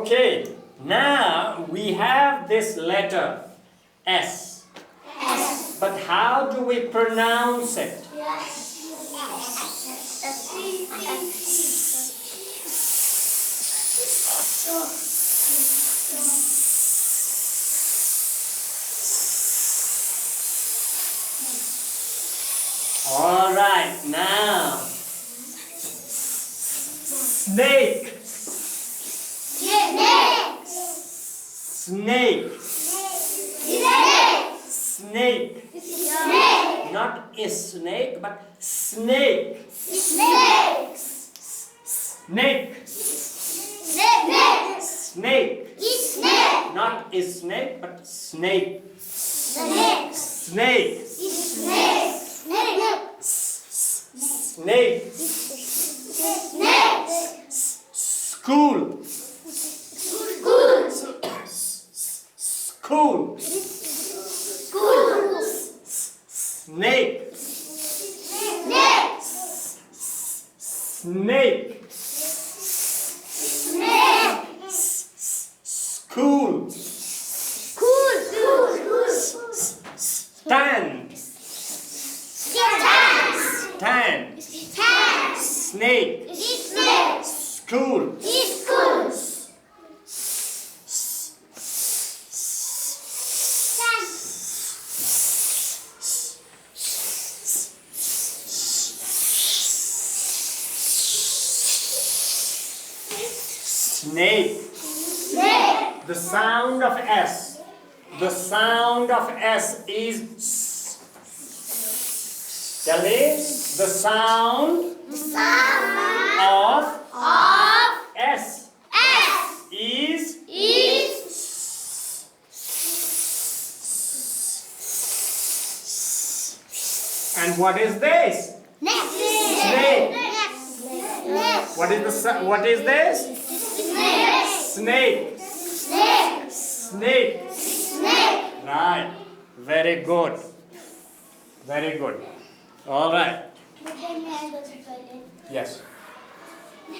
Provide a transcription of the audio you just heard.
Okay, now we have this letter S. S. But how do we pronounce it? All right, now snake. Snake. Snake. Not a snake, but snake. Snake. Snake. Not a snake, but snake. Snake. Snake. School. School. Snake. Snake. School. Stand. Stand. Snake. School. Snake. The sound of S. The sound of S is S. Tell me the sound of S is and what is this? Snake. What is this? Snake. Snake. Right. Very good. Very good. All right. But then may I go to toilet? Yes.